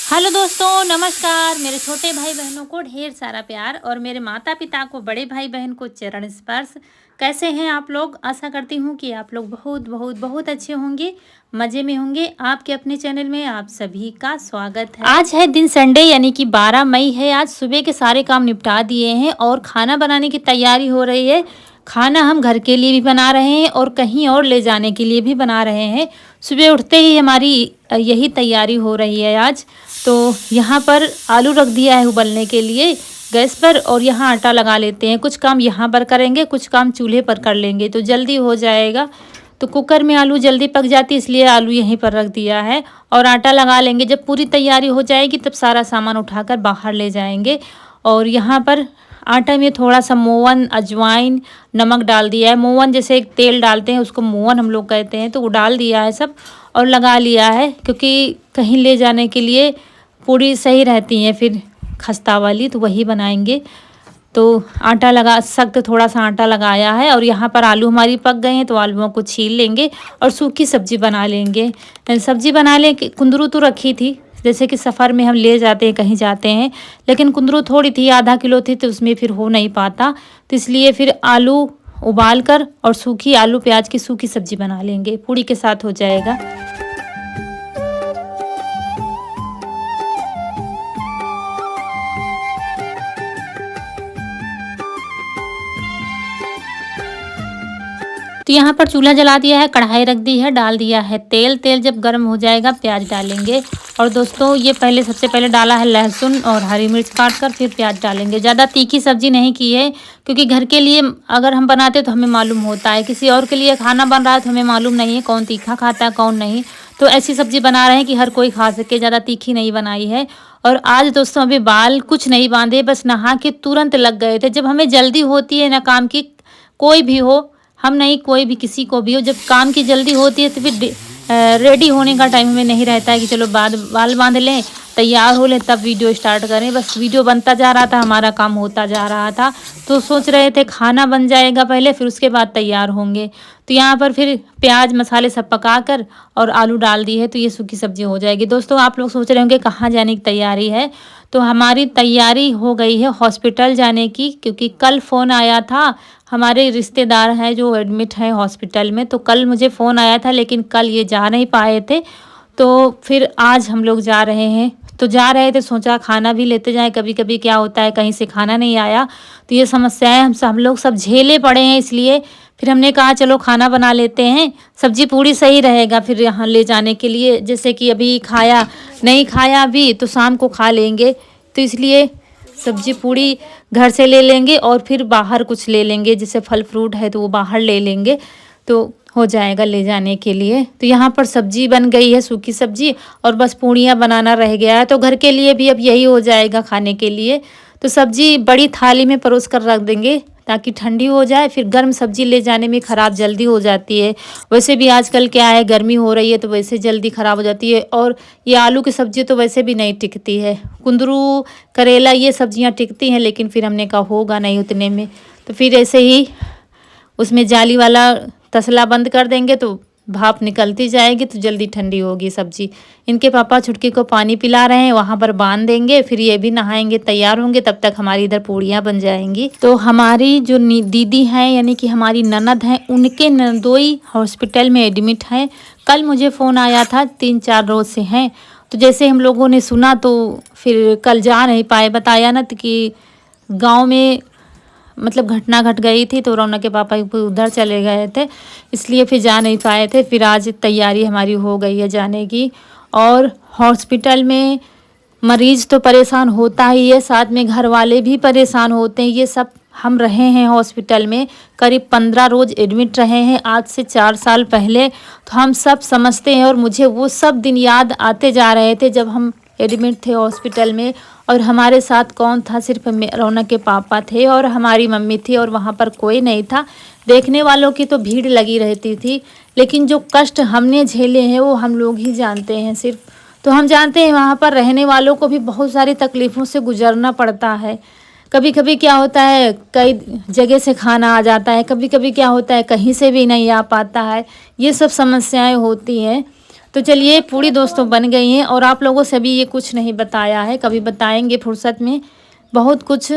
Hello दोस्तों, नमस्कार। मेरे छोटे भाई बहनों को ढेर सारा प्यार और मेरे माता पिता को, बड़े भाई बहन को चरण स्पर्श। कैसे हैं आप लोग? आशा करती हूँ कि आप लोग बहुत बहुत बहुत अच्छे होंगे, मज़े में होंगे। आपके अपने चैनल में आप सभी का स्वागत है। आज है दिन संडे, यानी कि 12 मई है। आज सुबह के सारे काम निपटा दिए हैं और खाना बनाने की तैयारी हो रही है। खाना हम घर के लिए भी बना रहे हैं और कहीं और ले जाने के लिए भी बना रहे हैं। सुबह उठते ही हमारी यही तैयारी हो रही है आज। तो यहाँ पर आलू रख दिया है उबलने के लिए गैस पर, और यहाँ आटा लगा लेते हैं। कुछ काम यहाँ पर करेंगे, कुछ काम चूल्हे पर कर लेंगे तो जल्दी हो जाएगा। तो कुकर में आलू जल्दी पक जाती है, इसलिए आलू यहीं पर रख दिया है और आटा लगा लेंगे। जब पूरी तैयारी हो जाएगी तब सारा सामान उठाकर बाहर ले जाएंगे। और यहाँ पर आटा में थोड़ा सा मोवन, अजवाइन, नमक डाल दिया है। मोवन जैसे एक तेल डालते हैं, उसको मोवन हम लोग कहते हैं, तो वो डाल दिया है सब और लगा लिया है, क्योंकि कहीं ले जाने के लिए पूड़ी सही रहती हैं फिर खस्ता वाली, तो वही बनाएंगे। तो आटा लगा, सख्त थोड़ा सा आटा लगाया है। और यहाँ पर आलू हमारी पक गए हैं तो आलूओं को छील लेंगे और सूखी सब्जी बना लेंगे। सब्जी बना लें। कुंदरू तो रखी थी, जैसे कि सफ़र में हम ले जाते हैं, कहीं जाते हैं, लेकिन कुंदरू थोड़ी थी, आधा किलो थी, तो उसमें फिर हो नहीं पाता। तो इसलिए फिर आलू उबाल कर और सूखी आलू प्याज की सूखी सब्जी बना लेंगे, पूड़ी के साथ हो जाएगा। तो यहाँ पर चूल्हा जला दिया है, कढ़ाई रख दी है, डाल दिया है तेल। तेल जब गर्म हो जाएगा प्याज डालेंगे। और दोस्तों ये सबसे पहले डाला है लहसुन और हरी मिर्च काट कर, फिर प्याज डालेंगे। ज़्यादा तीखी सब्जी नहीं की है, क्योंकि घर के लिए अगर हम बनाते तो हमें मालूम होता है, किसी और के लिए खाना बन रहा है तो हमें मालूम नहीं है कौन तीखा खाता है कौन नहीं। तो ऐसी सब्जी बना रहे हैं कि हर कोई खा सके, ज़्यादा तीखी नहीं बनाई है। और आज दोस्तों अभी बाल कुछ नहीं बांधे, बस नहा के तुरंत लग गए थे। जब हमें जल्दी होती है ना काम की, कोई भी हो, हम नहीं, कोई भी किसी को भी हो, जब काम की जल्दी होती है तो फिर रेडी होने का टाइम हमें नहीं रहता है कि चलो बाल बांध लें, तैयार हो लें, तब वीडियो स्टार्ट करें। बस वीडियो बनता जा रहा था, हमारा काम होता जा रहा था। तो सोच रहे थे खाना बन जाएगा पहले, फिर उसके बाद तैयार होंगे। तो यहाँ पर फिर प्याज मसाले सब पका कर और आलू डाल दिए है, तो ये सूखी सब्जी हो जाएगी। दोस्तों आप लोग सोच रहे होंगे कहाँ जाने की तैयारी है। तो हमारी तैयारी हो गई है हॉस्पिटल जाने की, क्योंकि कल फ़ोन आया था। हमारे रिश्तेदार हैं जो एडमिट हैं हॉस्पिटल में, तो कल मुझे फ़ोन आया था, लेकिन कल ये जा नहीं पाए थे। तो फिर आज हम लोग जा रहे हैं। तो जा रहे थे, सोचा खाना भी लेते जाएं। कभी कभी क्या होता है, कहीं से खाना नहीं आया, तो ये समस्याएं हम लोग सब झेले पड़े हैं। इसलिए फिर हमने कहा चलो खाना बना लेते हैं, सब्जी पूड़ी सही रहेगा फिर यहाँ ले जाने के लिए। जैसे कि अभी खाया नहीं, खाया अभी तो शाम को खा लेंगे, तो इसलिए सब्जी पूड़ी घर से ले लेंगे और फिर बाहर कुछ ले लेंगे, जैसे फल फ्रूट है तो वो बाहर ले लेंगे, तो हो जाएगा ले जाने के लिए। तो यहाँ पर सब्जी बन गई है, सूखी सब्जी, और बस पूड़ियाँ बनाना रह गया है। तो घर के लिए भी अब यही हो जाएगा खाने के लिए। तो सब्जी बड़ी थाली में परोस कर रख देंगे ताकि ठंडी हो जाए, फिर गर्म सब्जी ले जाने में ख़राब जल्दी हो जाती है। वैसे भी आजकल क्या है, गर्मी हो रही है तो वैसे जल्दी ख़राब हो जाती है। और ये आलू की सब्ज़ी तो वैसे भी नहीं टिकती है। कुंदरू, करेला, ये सब्जियां टिकती हैं, लेकिन फिर हमने कहा होगा नहीं उतने में, तो फिर ऐसे ही उसमें जाली वाला तसला बंद कर देंगे तो भाप निकलती जाएगी, तो जल्दी ठंडी होगी सब्जी। इनके पापा छुटकी को पानी पिला रहे हैं, वहाँ पर बांध देंगे, फिर ये भी नहाएंगे, तैयार होंगे, तब तक हमारी इधर पूड़ियाँ बन जाएंगी। तो हमारी जो दीदी हैं, यानी कि हमारी ननद हैं, उनके नंदोई हॉस्पिटल में एडमिट हैं। कल मुझे फ़ोन आया था, 3-4 रोज़ से हैं। तो जैसे हम लोगों ने सुना तो फिर कल जा नहीं पाए। बताया ना कि गाँव में मतलब घटना घट गई थी, तो रौनक के पापा उधर चले गए थे, इसलिए फिर जा नहीं पाए थे। फिर आज तैयारी हमारी हो गई है जाने की। और हॉस्पिटल में मरीज़ तो परेशान होता ही है, साथ में घर वाले भी परेशान होते हैं। ये सब हम रहे हैं हॉस्पिटल में, करीब 15 रोज़ एडमिट रहे हैं, आज से 4 साल पहले। तो हम सब समझते हैं, और मुझे वो सब दिन याद आते जा रहे थे जब हम एडमिट थे हॉस्पिटल में। और हमारे साथ कौन था, सिर्फ रौनक के पापा थे और हमारी मम्मी थी, और वहाँ पर कोई नहीं था। देखने वालों की तो भीड़ लगी रहती थी, लेकिन जो कष्ट हमने झेले हैं वो हम लोग ही जानते हैं सिर्फ। तो हम जानते हैं वहाँ पर रहने वालों को भी बहुत सारी तकलीफ़ों से गुजरना पड़ता है। कभी कभी क्या होता है, कई जगह से खाना आ जाता है, कभी कभी क्या होता है कहीं से भी नहीं आ पाता है, ये सब समस्याएं होती हैं। तो चलिए पूड़ी दोस्तों बन गई हैं और आप लोगों से भी ये कुछ नहीं बताया है, कभी बताएंगे फुर्सत में। बहुत कुछ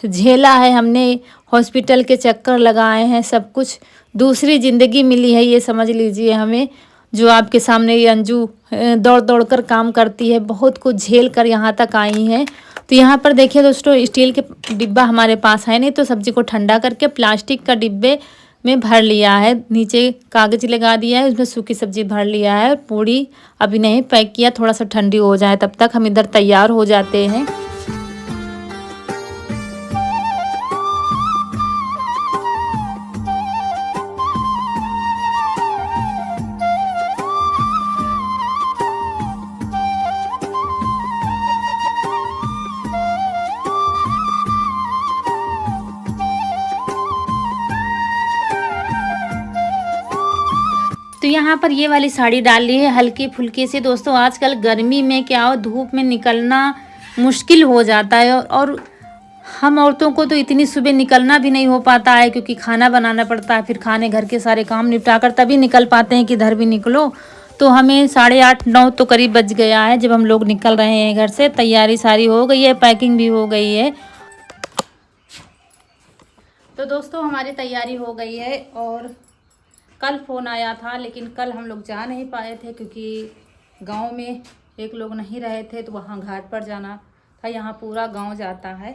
झेला है हमने, हॉस्पिटल के चक्कर लगाए हैं, सब कुछ दूसरी ज़िंदगी मिली है ये समझ लीजिए हमें। जो आपके सामने ये अंजू दौड़ दौड़ कर काम करती है, बहुत कुछ झेल कर यहाँ तक आई हैं। तो यहाँ पर देखिए दोस्तों, स्टील के डिब्बा हमारे पास है नहीं, तो सब्जी को ठंडा करके प्लास्टिक का डिब्बे में भर लिया है, नीचे कागज लगा दिया है, उसमें सूखी सब्जी भर लिया है। पूड़ी अभी नहीं पैक किया, थोड़ा सा ठंडी हो जाए तब तक हम इधर तैयार हो जाते हैं। तो यहाँ पर ये वाली साड़ी डाल ली है हल्की फुल्की सी। दोस्तों आजकल गर्मी में क्या हो, धूप में निकलना मुश्किल हो जाता है और हम औरतों को तो इतनी सुबह निकलना भी नहीं हो पाता है, क्योंकि खाना बनाना पड़ता है, फिर खाने घर के सारे काम निपटा कर तभी निकल पाते हैं कि इधर भी निकलो। तो हमें 8:30-9 तो करीब बज गया है जब हम लोग निकल रहे हैं घर से। तैयारी सारी हो गई है, पैकिंग भी हो गई है। तो दोस्तों हमारी तैयारी हो गई है और कल फ़ोन आया था, लेकिन कल हम लोग जा नहीं पाए थे क्योंकि गांव में एक लोग नहीं रहे थे, तो वहाँ घाट पर जाना था। यहाँ पूरा गांव जाता है,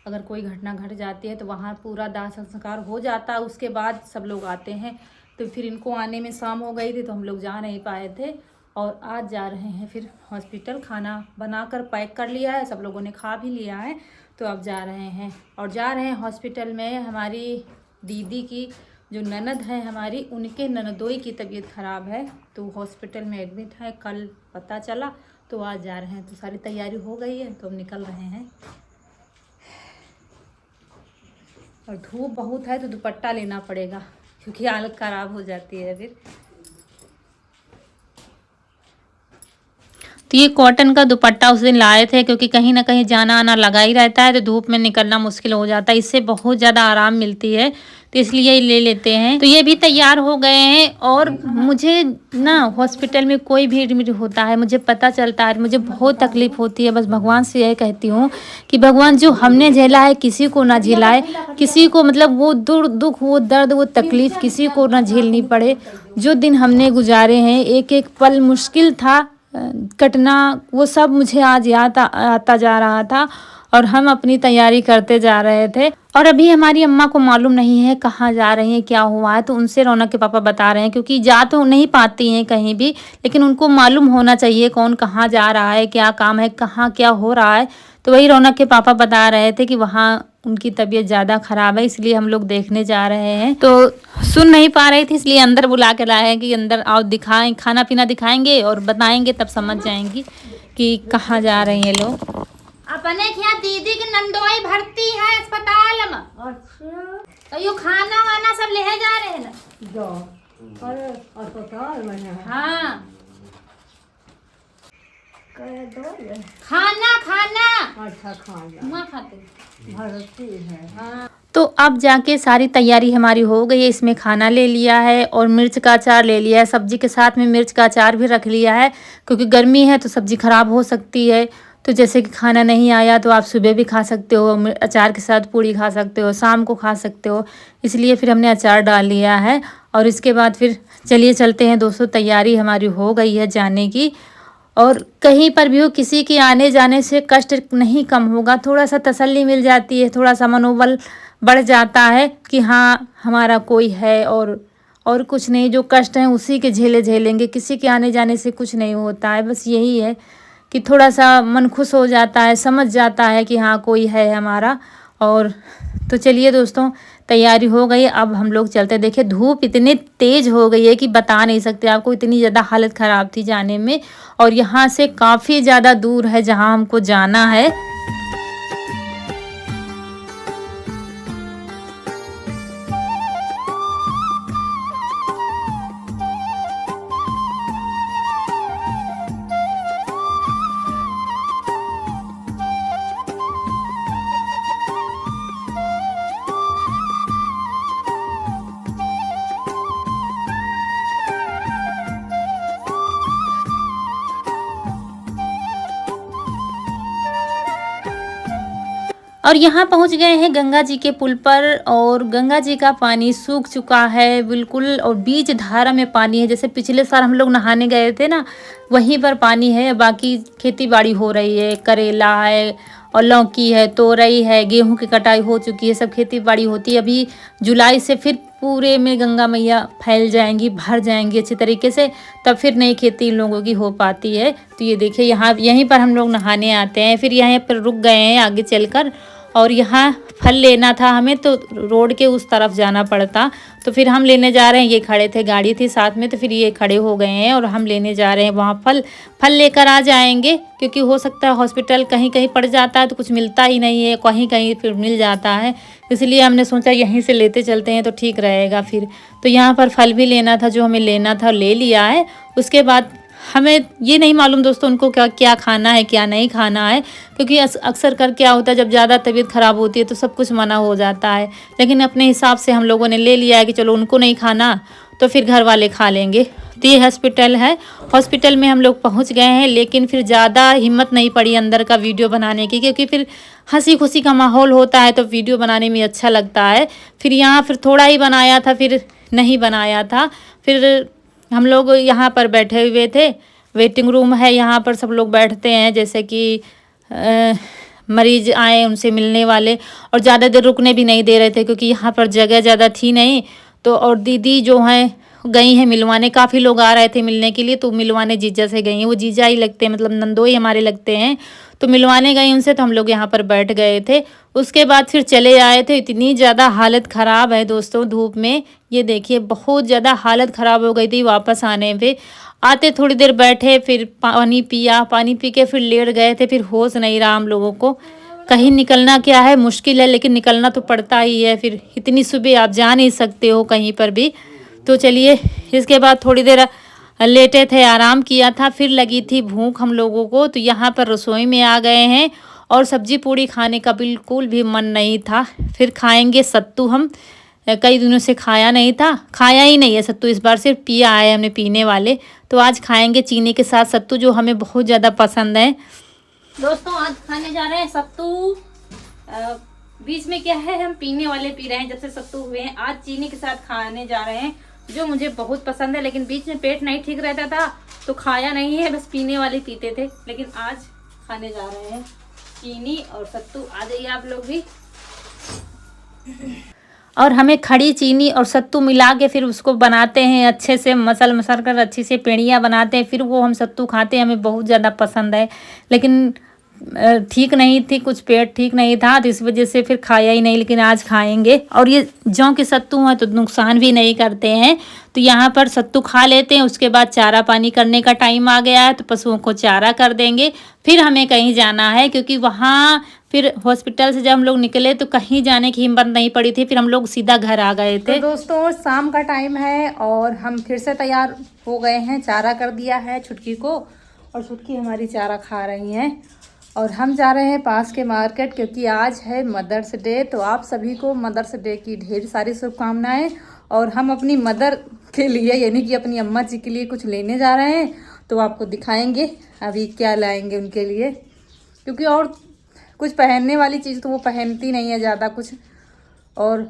अगर कोई घटना घट जाती है तो वहाँ पूरा दाह संस्कार हो जाता है, उसके बाद सब लोग आते हैं। तो फिर इनको आने में शाम हो गई थी, तो हम लोग जा नहीं पाए थे और आज जा रहे हैं फिर हॉस्पिटल। खाना बनाकर पैक कर लिया है, सब लोगों ने खा भी लिया है, तो अब जा रहे हैं। और जा रहे हैं हॉस्पिटल में हमारी दीदी की जो ननद है हमारी, उनके ननदोई की तबीयत ख़राब है, तो हॉस्पिटल में एडमिट है। कल पता चला, तो आज जा रहे हैं। तो सारी तैयारी हो गई है, तो हम निकल रहे हैं। और धूप बहुत है तो दुपट्टा लेना पड़ेगा, क्योंकि हालत ख़राब हो जाती है फिर। तो ये कॉटन का दुपट्टा उस दिन लाए थे, क्योंकि कहीं ना कहीं जाना आना लगा ही रहता है, तो धूप में निकलना मुश्किल हो जाता है। इससे बहुत ज़्यादा आराम मिलती है, तो इसलिए ले लेते हैं। तो ये भी तैयार हो गए हैं। और मुझे ना हॉस्पिटल में कोई भी एडमिट होता है, मुझे पता चलता है, मुझे बहुत तकलीफ़ होती है। बस भगवान से यही कहती हूँ कि भगवान जो हमने झेला है किसी को ना झेलाए, किसी को मतलब वो दुख वो दर्द वो तकलीफ़ किसी को ना झेलनी पड़े। जो दिन हमने गुजारे हैं, एक एक पल मुश्किल था कटना, वो सब मुझे आज याद आता जा रहा था और हम अपनी तैयारी करते जा रहे थे। और अभी हमारी अम्मा को मालूम नहीं है कहाँ जा रही हैं, क्या हुआ है, तो उनसे रौनक के पापा बता रहे हैं, क्योंकि जा तो नहीं पाती हैं कहीं भी, लेकिन उनको मालूम होना चाहिए कौन कहाँ जा रहा है, क्या काम है, कहाँ क्या हो रहा है। तो वही रौनक के पापा बता रहे थे कि वहाँ उनकी तबीयत ज़्यादा ख़राब है, इसलिए हम लोग देखने जा रहे हैं। तो सुन नहीं पा रही थी, इसलिए अंदर बुला के लाए हैं कि अंदर आओ, दिखाएं, खाना पीना दिखाएंगे और बताएंगे, तब समझ जाएंगी कि कहाँ जा रही हैं लोग। अपने यहाँ दीदी की नंदोई भर्ती है अस्पताल में। अच्छा, तो यो खाना वाना सब ले जा रहे हैं ना? अरे अस्पताल में है? हाँ, खाना खाना। अच्छा, खाना खाते भर्ती है। हाँ। तो अब जाके सारी तैयारी हमारी हो गई है। इसमें खाना ले लिया है और मिर्च का अचार ले लिया है, सब्जी के साथ में मिर्च का अचार भी रख लिया है, क्योंकि गर्मी है तो सब्जी ख़राब हो सकती है। तो जैसे कि खाना नहीं आया तो आप सुबह भी खा सकते हो, अचार के साथ पूड़ी खा सकते हो, शाम को खा सकते हो, इसलिए फिर हमने अचार डाल लिया है। और इसके बाद फिर चलिए चलते हैं दोस्तों, तैयारी हमारी हो गई है जाने की। और कहीं पर भी हो, किसी के आने जाने से कष्ट नहीं कम होगा, थोड़ा सा तसल्ली मिल जाती है, थोड़ा सा मनोबल बढ़ जाता है कि हाँ हमारा कोई है। और कुछ नहीं, जो कष्ट हैं उसी के झेलेंगे, किसी के आने जाने से कुछ नहीं होता है। बस यही है कि थोड़ा सा मन खुश हो जाता है, समझ जाता है कि हाँ कोई है हमारा। और तो चलिए दोस्तों, तैयारी हो गई, अब हम लोग चलते। देखिए धूप इतनी तेज़ हो गई है कि बता नहीं सकते आपको, इतनी ज़्यादा हालत ख़राब थी जाने में। और यहाँ से काफ़ी ज़्यादा दूर है जहाँ हमको जाना है। और यहाँ पहुँच गए हैं गंगा जी के पुल पर और गंगा जी का पानी सूख चुका है बिल्कुल और बीच धारा में पानी है। जैसे पिछले साल हम लोग नहाने गए थे ना, वहीं पर पानी है। बाकी खेती बाड़ी हो रही है, करेला है और लौकी है, तोरई है, गेहूं की कटाई हो चुकी है, सब खेती बाड़ी होती है। अभी जुलाई से फिर पूरे में गंगा मैया फैल जाएंगी, भर जाएंगी अच्छे तरीके से, तब फिर नई खेती इन लोगों की हो पाती है। तो ये देखिए यहाँ यहीं पर हम लोग नहाने आते हैं। फिर यहाँ पर रुक गए हैं आगे चलकर और यहाँ फल लेना था हमें, तो रोड के उस तरफ जाना पड़ता। तो फिर हम लेने जा रहे हैं, ये खड़े थे, गाड़ी थी साथ में, तो फिर ये खड़े हो गए हैं और हम लेने जा रहे हैं वहाँ फल लेकर आ जाएंगे। क्योंकि हो सकता है हॉस्पिटल कहीं कहीं पड़ जाता है तो कुछ मिलता ही नहीं है, कहीं कहीं फिर मिल जाता है, इसलिए हमने सोचा यहीं से लेते चलते हैं तो ठीक रहेगा। फिर तो यहाँ पर फल भी लेना था, जो हमें लेना था ले लिया है। उसके बाद हमें ये नहीं मालूम दोस्तों उनको क्या क्या खाना है क्या नहीं खाना है, क्योंकि अक्सर कर क्या होता है जब ज़्यादा तबीयत ख़राब होती है तो सब कुछ मना हो जाता है। लेकिन अपने हिसाब से हम लोगों ने ले लिया है कि चलो उनको नहीं खाना तो फिर घर वाले खा लेंगे। तो ये हॉस्पिटल है, हॉस्पिटल में हम लोग पहुंच गए हैं, लेकिन फिर ज़्यादा हिम्मत नहीं पड़ी अंदर का वीडियो बनाने की, क्योंकि फिर हंसी खुशी का माहौल होता है तो वीडियो बनाने में अच्छा लगता है। फिर यहाँ फिर थोड़ा ही बनाया था, फिर नहीं बनाया था। फिर हम लोग यहाँ पर बैठे हुए थे, वेटिंग रूम है, यहाँ पर सब लोग बैठते हैं, जैसे कि मरीज आए उनसे मिलने वाले, और ज़्यादा देर रुकने भी नहीं दे रहे थे क्योंकि यहाँ पर जगह ज़्यादा थी नहीं। तो और दीदी जो हैं गई हैं मिलवाने, काफ़ी लोग आ रहे थे मिलने के लिए, तो मिलवाने जीजा से गई हैं, वो जीजा ही लगते हैं, मतलब नंदोई हमारे लगते हैं, तो मिलवाने गई उनसे। तो हम लोग यहाँ पर बैठ गए थे, उसके बाद फिर चले आए थे। इतनी ज़्यादा हालत ख़राब है दोस्तों धूप में, ये देखिए बहुत ज़्यादा हालत ख़राब हो गई थी। वापस आने पे आते थोड़ी देर बैठे, फिर पानी पिया, पानी पी के फिर लेट गए थे, फिर होश नहीं रहा हम लोगों को। कहीं निकलना क्या है मुश्किल है, लेकिन निकलना तो पड़ता ही है, फिर इतनी सुबह आप जा नहीं सकते हो कहीं पर भी। तो चलिए इसके बाद थोड़ी देर लेटे थे, आराम किया था, फिर लगी थी भूख हम लोगों को, तो यहाँ पर रसोई में आ गए हैं और सब्जी पूड़ी खाने का बिल्कुल भी मन नहीं था। फिर खाएंगे सत्तू, हम कई दिनों से खाया नहीं था, खाया ही नहीं है सत्तू, इस बार सिर्फ पिया है हमने पीने वाले। तो आज खाएंगे चीनी के साथ सत्तू, जो हमें बहुत ज़्यादा पसंद है। दोस्तों आज खाने जा रहे हैं सत्तू। बीच में क्या है हम पीने वाले पी रहे हैं जब से सत्तू हुए हैं, आज चीनी के साथ खाने जा रहे हैं, जो मुझे बहुत पसंद है। लेकिन बीच में पेट नहीं ठीक रहता था तो खाया नहीं है, बस पीने वाले पीते थे। लेकिन आज खाने जा रहे हैं चीनी और सत्तू, आ जाइए आप लोग भी। और हमें खड़ी चीनी और सत्तू मिला के फिर उसको बनाते हैं अच्छे से, मसल कर अच्छी से पेड़ियाँ बनाते हैं, फिर वो हम सत्तू खाते हैं, हमें बहुत ज़्यादा पसंद है। लेकिन ठीक नहीं थी, कुछ पेट ठीक नहीं था, तो इस वजह से फिर खाया ही नहीं। लेकिन आज खाएंगे, और ये जौ के सत्तू हैं तो नुकसान भी नहीं करते हैं। तो यहाँ पर सत्तू खा लेते हैं, उसके बाद चारा पानी करने का टाइम आ गया है, तो पशुओं को चारा कर देंगे। फिर हमें कहीं जाना है, क्योंकि वहाँ फिर हॉस्पिटल से जब हम लोग निकले तो कहीं जाने की हिम्मत नहीं पड़ी थी, फिर हम लोग सीधा घर आ गए थे। तो दोस्तों शाम का टाइम है और हम फिर से तैयार हो गए हैं, चारा कर दिया है छुटकी को, और छुटकी हमारी चारा खा रही हैं। और हम जा रहे हैं पास के मार्केट, क्योंकि आज है मदर्स डे। तो आप सभी को मदर्स डे की ढेर सारी शुभकामनाएं। और हम अपनी मदर के लिए, यानी कि अपनी अम्मा जी के लिए कुछ लेने जा रहे हैं, तो आपको दिखाएंगे अभी क्या लाएंगे उनके लिए, क्योंकि और कुछ पहनने वाली चीज़ तो वो पहनती नहीं है ज़्यादा कुछ। और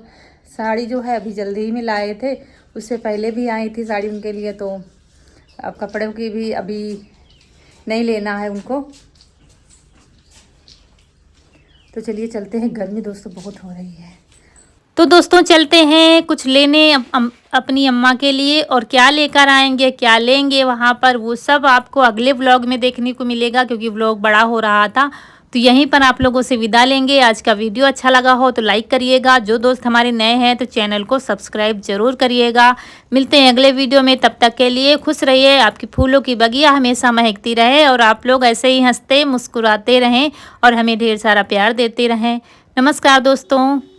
साड़ी जो है अभी जल्दी ही में लाए थे, उससे पहले भी आई थी साड़ी उनके लिए, तो अब कपड़ों की भी अभी नहीं लेना है उनको। तो चलिए चलते हैं, गर्मी दोस्तों बहुत हो रही है। तो दोस्तों चलते हैं कुछ लेने अपनी अम्मा के लिए, और क्या लेकर आएंगे क्या लेंगे वहाँ पर, वो सब आपको अगले व्लॉग में देखने को मिलेगा, क्योंकि व्लॉग बड़ा हो रहा था। तो यहीं पर आप लोगों से विदा लेंगे। आज का वीडियो अच्छा लगा हो तो लाइक करिएगा, जो दोस्त हमारे नए हैं तो चैनल को सब्सक्राइब जरूर करिएगा। मिलते हैं अगले वीडियो में, तब तक के लिए खुश रहिए, आपकी फूलों की बगिया हमेशा महकती रहे, और आप लोग ऐसे ही हंसते मुस्कुराते रहें और हमें ढेर सारा प्यार देते रहें। नमस्कार दोस्तों।